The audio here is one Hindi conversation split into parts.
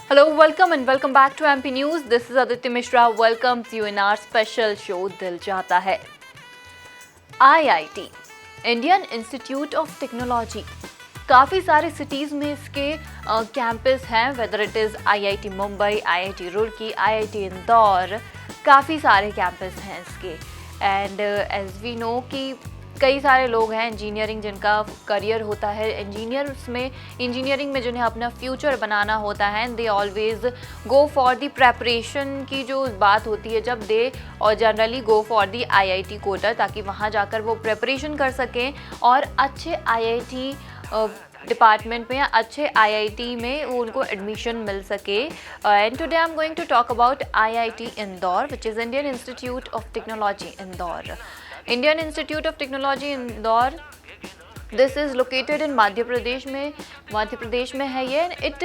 Hello, welcome and welcome back to MP News. This is Aditya Mishra. Welcomes you in our special show Dil Chahta Hai. IIT, Indian Institute of Technology. काफ़ी सारे सिटीज़ में इसके कैंपस हैं, whether it is IIT Mumbai, IIT Roorkee, IIT Indore, काफ़ी सारे कैंपस हैं इसके. एंड एज वी नो कि कई सारे लोग हैं इंजीनियरिंग जिनका करियर होता है इंजीनियरिंग में जिन्हें अपना फ्यूचर बनाना होता है, they always go for the preparation की जो बात होती है, जब दे और generally go for the IIT Kota, ताकि वहाँ जाकर वो प्रेपरेशन कर सकें और अच्छे IIT डिपार्टमेंट में या अच्छे IIT में उनको एडमिशन मिल सके. And today I am going to talk about IIT Indore, which is Indian Institute of Technology Indore. Indian Institute of Technology Indore, this is located in Madhya Pradesh में है ये. It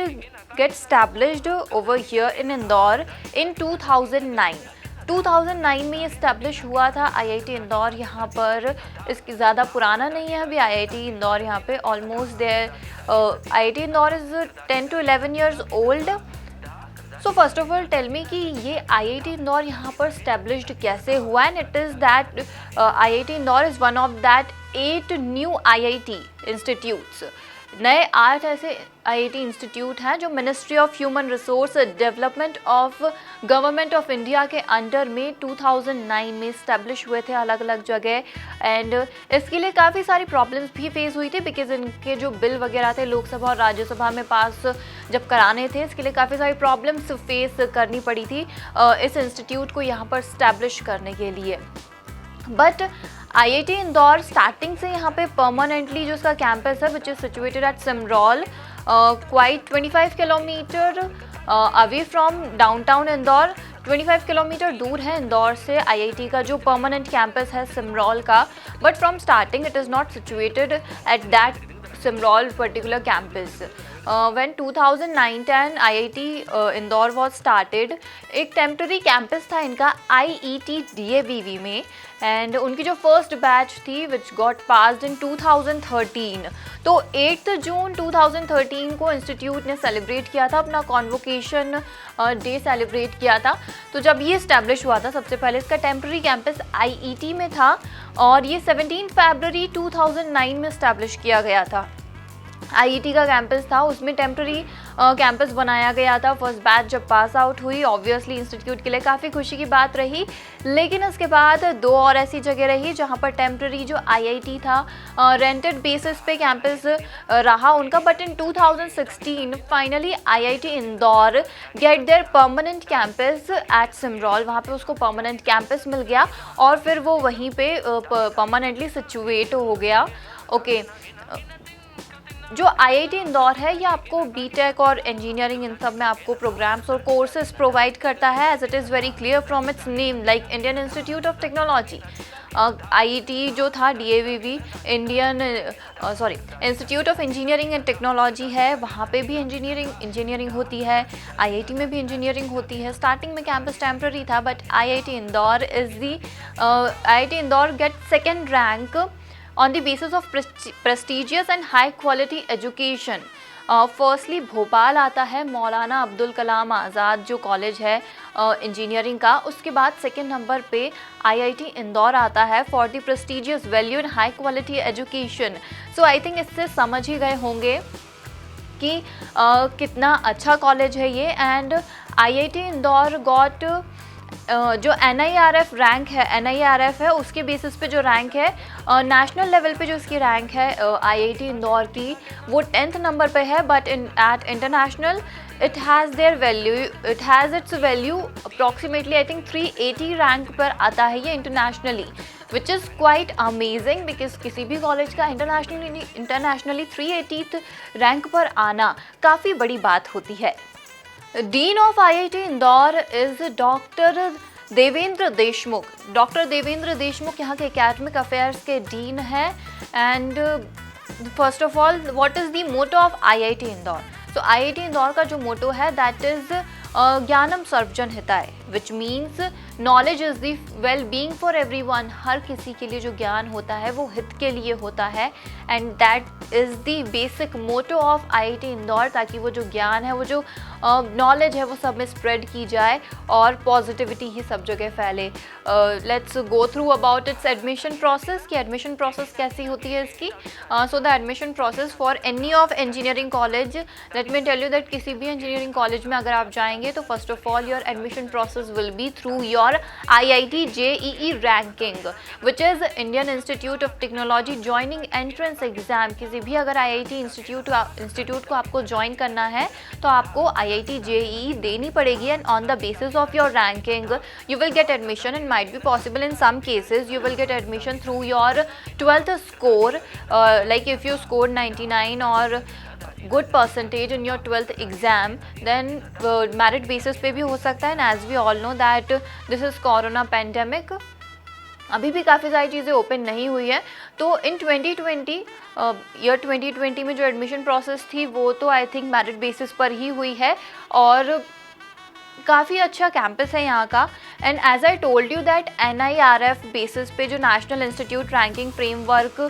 gets established over here in Indore in 2009. 2009 में ये इस्टेब्लिश हुआ था IIT इंदौर. यहाँ पर इसकी ज़्यादा पुराना नहीं है अभी IIT इंदौर. यहाँ पे almost there IIT Indore is 10 to 11 years old. So first of all tell me कि ये IIT इंदौर यहाँ पर स्टैब्लिश्ड कैसे हुआ. And it is that IIT Indore is one of that 8 new IIT institutes. नए 8 ऐसे IIT इंस्टीट्यूट हैं जो ministry of human resource development of government of India के अंडर में 2009 में इस्टेब्लिश हुए थे अलग अलग जगह. एंड इसके लिए काफ़ी सारी प्रॉब्लम्स भी फेस हुई थी, बिकॉज इनके जो बिल वगैरह थे लोकसभा और राज्यसभा में पास जब कराने थे, इसके लिए काफ़ी सारी प्रॉब्लम्स फेस करनी पड़ी थी इस इंस्टीट्यूट को यहाँ पर इस्टेब्लिश करने के लिए. बट IIT इंदौर स्टार्टिंग से यहाँ पे परमानेंटली जो उसका कैंपस है which is situated at Simrol, quite 25 kilometre away from downtown Indore. 25 kilometre दूर है इंदौर से IIT का जो परमानेंट कैंपस है सिमरौल का. But from starting it is not situated at that Simrol particular campus. When 2009-10 IIT Indore was started, एक टेम्प्रेरी कैंपस था इनका IET DAVV में. एंड उनकी जो फर्स्ट बैच थी विच गॉट पास्ड इन 2013. तो 8 जून 2013 को इंस्टीट्यूट ने सेलिब्रेट किया था अपना कॉन्वोकेशन डे सेलिब्रेट किया था. तो जब ये इस्टेब्लिश हुआ था सबसे पहले इसका टेम्प्रेरी कैंपस IET में था और ये 17 फरवरी 2009 में इस्टेब्लिश किया गया था. IET का कैंपस था, उसमें टेम्प्रेरी कैंपस बनाया गया था. फर्स्ट बैच जब पास आउट हुई ऑब्वियसली इंस्टीट्यूट के लिए काफ़ी खुशी की बात रही. लेकिन उसके बाद 2 और ऐसी जगह रही जहाँ पर टेम्प्रेरी जो IIT था रेंटेड बेसिस पे कैंपस रहा उनका. But in 2016 finally IIT Indore get their permanent campus at Simrol. वहाँ पे उसको परमानेंट कैंपस मिल गया और फिर वो वहीं पे परमानेंटली सिचुएट हो गया. ओके, जो IIT इंदौर है ये आपको BTech और इंजीनियरिंग इन सब में आपको प्रोग्राम्स और कोर्सेज प्रोवाइड करता है, as it is very clear from its name, like Indian Institute of Technology. IET जो था DAVV institute of engineering and technology है, वहाँ पे भी इंजीनियरिंग होती है. IIT में भी इंजीनियरिंग होती है. स्टार्टिंग में कैंपस टेम्प्रेरी था, but IIT Indore IIT Indore get second rank on the basis of prestigious and high quality education. Firstly Bhopal आता है मौलाना अब्दुल कलाम आज़ाद जो कॉलेज है इंजीनियरिंग का. उसके बाद सेकेंड नंबर पे IIT इंदौर आता है for the prestigious value and high quality education. So I think इससे समझ ही गए होंगे कि कितना अच्छा कॉलेज है ये. एंड IIT इंदौर गॉट जो NIRF रैंक है, NIRF है उसके बेसिस पे जो रैंक है नेशनल लेवल पे जो इसकी रैंक है IIT इंदौर की वो 10th नंबर पे है. But at international it has its value approximately I think 380 rank पर आता है ये internationally, which is quite amazing because किसी भी कॉलेज का इंटरनेशनली 380th रैंक पर आना काफ़ी बड़ी बात होती है. Dean of IIT Indore is doctor Devendra Deshmukh. Doctor Devendra Deshmukh यहाँ के एकेडमिक अफेयर्स के डीन हैं. And first of all what is the motto of IIT Indore? So IIT Indore का जो मोटो है दैट इज ज्ञानम सर्वजन हिताय, which means knowledge is the well being for everyone. हर किसी के लिए जो ज्ञान होता है वो हित के लिए होता है, and that is the basic motto of IIT Indore, ताकि वो जो ज्ञान है, वो जो नॉलेज है, वो सब में स्प्रेड की जाए और पॉजिटिविटी ही सब जगह फैले। Let's go through about its admission process, कि एडमिशन प्रोसेस कैसी होती है इसकी। So the admission process for any of engineering college, let me tell you that किसी भी इंजीनियरिंग कॉलेज में अगर आप जाएंगे तो first of all your admission process will be through your IIT JEE ranking, which is Indian Institute of Technology joining entrance exam. किसी भी अगर IIT इंस्टीट्यूट को आपको ज्वाइन करना है तो आपको IIT JEE देनी पड़ेगी, and on the basis of your ranking you will get admission, and might be possible in some cases you will get admission through your 12th score, like if you scored 99 or good percentage in your 12th exam, then merit basis पे भी हो सकता है। and as we all know that this is corona pandemic, अभी भी काफ़ी सारी चीज़ें ओपन नहीं हुई है। तो इन 2020 ईयर 2020 में जो एडमिशन प्रोसेस थी वो तो आई थिंक मेरिट बेसिस पर ही हुई है, और काफ़ी अच्छा कैंपस है यहाँ का। And as I told you that NIRF basis पे जो नेशनल इंस्टीट्यूट रैंकिंग फ्रेमवर्क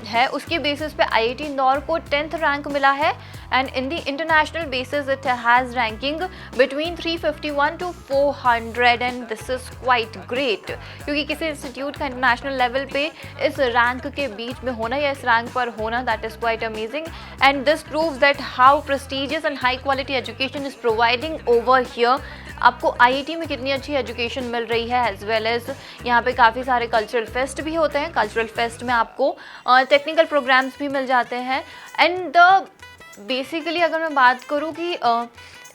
है, उसके बेसिस पे IIT इंदौर को 10th रैंक मिला है, and in the international basis it has ranking between 351 to 400, and this is quite great, क्योंकि किसी इंस्टीट्यूट का इंटरनेशनल लेवल पे इस रैंक के बीच में होना या इस रैंक पर होना, that is quite amazing, and this proves that how prestigious and high quality education is providing over here. आपको IIT में कितनी अच्छी एजुकेशन मिल रही है, एज वेल एज यहाँ पे काफ़ी सारे कल्चरल फेस्ट भी होते हैं। कल्चरल फेस्ट में आपको टेक्निकल प्रोग्राम्स भी मिल जाते हैं, एंड बेसिकली अगर मैं बात करूँ कि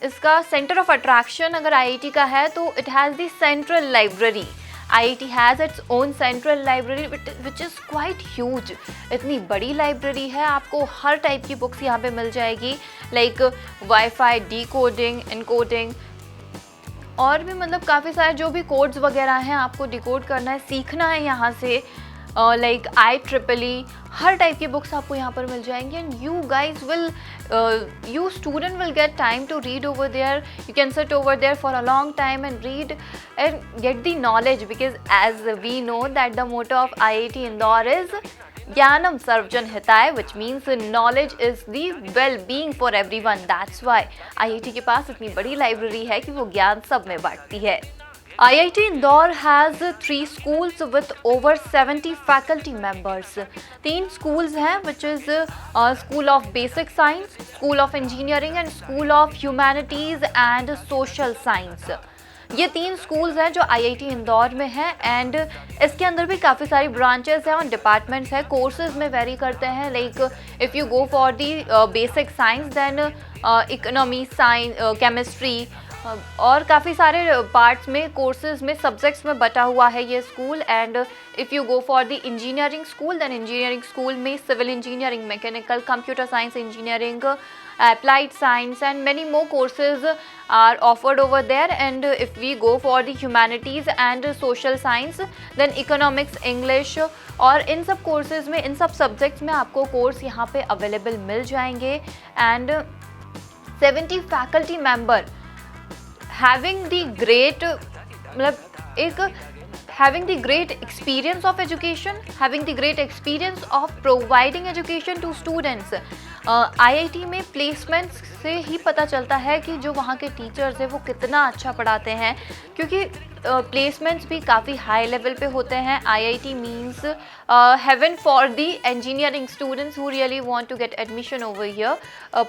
इसका सेंटर ऑफ अट्रैक्शन अगर IIT का है तो it has the central library. IIT has its own central library which is quite huge। इतनी बड़ी लाइब्रेरी है, आपको हर टाइप की बुक्स यहाँ पे मिल जाएगी, लाइक वाईफाई, डिकोडिंग, इनकोडिंग, और भी मतलब काफ़ी सारे जो भी कोड्स वगैरह हैं आपको डिकोड करना है, सीखना है यहाँ से, लाइक IEEE, हर टाइप की बुक्स आपको यहाँ पर मिल जाएंगी, and you guys will you student will get time to read over there. You can sit over there for a long time and read and get the knowledge, because as we know that the motto of IIT Indore is Jnanam Sarvajan Hitay, which means knowledge is the well-being for everyone. That's why IIT के पास इतनी बड़ी लाइब्रेरी है कि वो ज्ञान सब में बांटती है. IIT Indore has 3 schools with over 70 faculty members. 3 schools हैं, which is School of Basic Science, School of Engineering and School of Humanities and Social Science. ये 3 स्कूल्स हैं जो IIT इंदौर में हैं, एंड इसके अंदर भी काफ़ी सारी ब्रांचेस हैं और डिपार्टमेंट्स हैं. कोर्सेज में वेरी करते हैं, like if you go for the basic science then economy, science, chemistry और काफ़ी सारे पार्ट्स में, कोर्सेज में, सब्जेक्ट्स में बटा हुआ है ये school. And if you go for the engineering school then engineering school में civil engineering, mechanical, computer science engineering, applied science and many more courses are offered over there. And if we go for the humanities and social science then economics, English, और इन सब courses में, इन सब subjects में आपको course यहाँ पे available मिल जाएंगे. And 70 faculty member having the great, मतलब एक having the great experience of education, having the great experience of providing education to students. IIT में प्लेसमेंट्स से ही पता चलता है कि जो वहाँ के टीचर्स हैं वो कितना अच्छा पढ़ाते हैं, क्योंकि प्लेसमेंट्स भी काफ़ी हाई लेवल पे होते हैं. IIT means heaven for the engineering students who really want to get admission over here.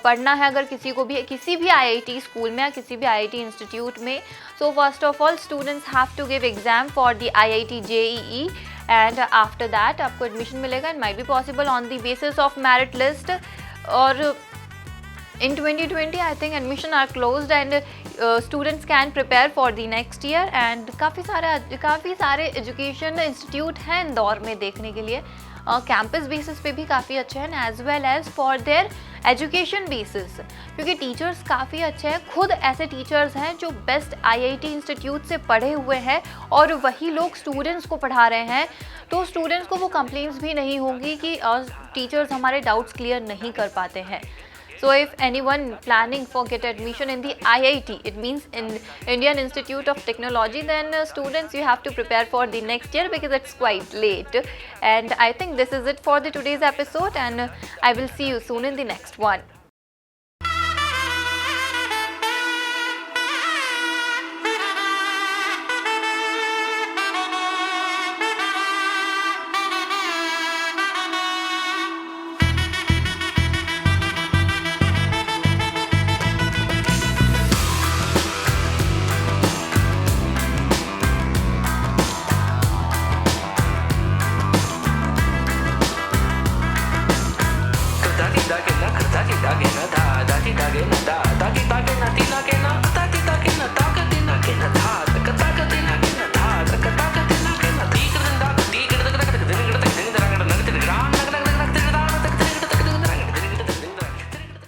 पढ़ना है अगर किसी को भी किसी भी IIT स्कूल में या किसी भी IIT इंस्टीट्यूट में, so first of all students have to give exam for the IIT JEE and after that आपको एडमिशन मिलेगा. And might be possible on the basis of merit list. और in 2020 I think admission are closed and students can prepare for the next year. and काफ़ी सारे एजुकेशन इंस्टीट्यूट हैं इंदौर में देखने के लिए. कैंपस बेसिस पे भी काफ़ी अच्छे हैं, as well as for their education basis, क्योंकि टीचर्स काफ़ी अच्छे हैं. खुद ऐसे टीचर्स हैं जो बेस्ट IIT इंस्टीट्यूट से पढ़े हुए हैं और वही लोग स्टूडेंट्स को पढ़ा रहे हैं. तो स्टूडेंट्स को वो कंप्लेंट्स भी नहीं होंगी कि टीचर्स हमारे डाउट्स क्लियर नहीं कर पाते हैं. So if anyone planning for get admission in the IIT, it means in Indian Institute of Technology, then students, you have to prepare for the next year because it's quite late. And I think this is it for the today's episode, and I will see you soon in the next one.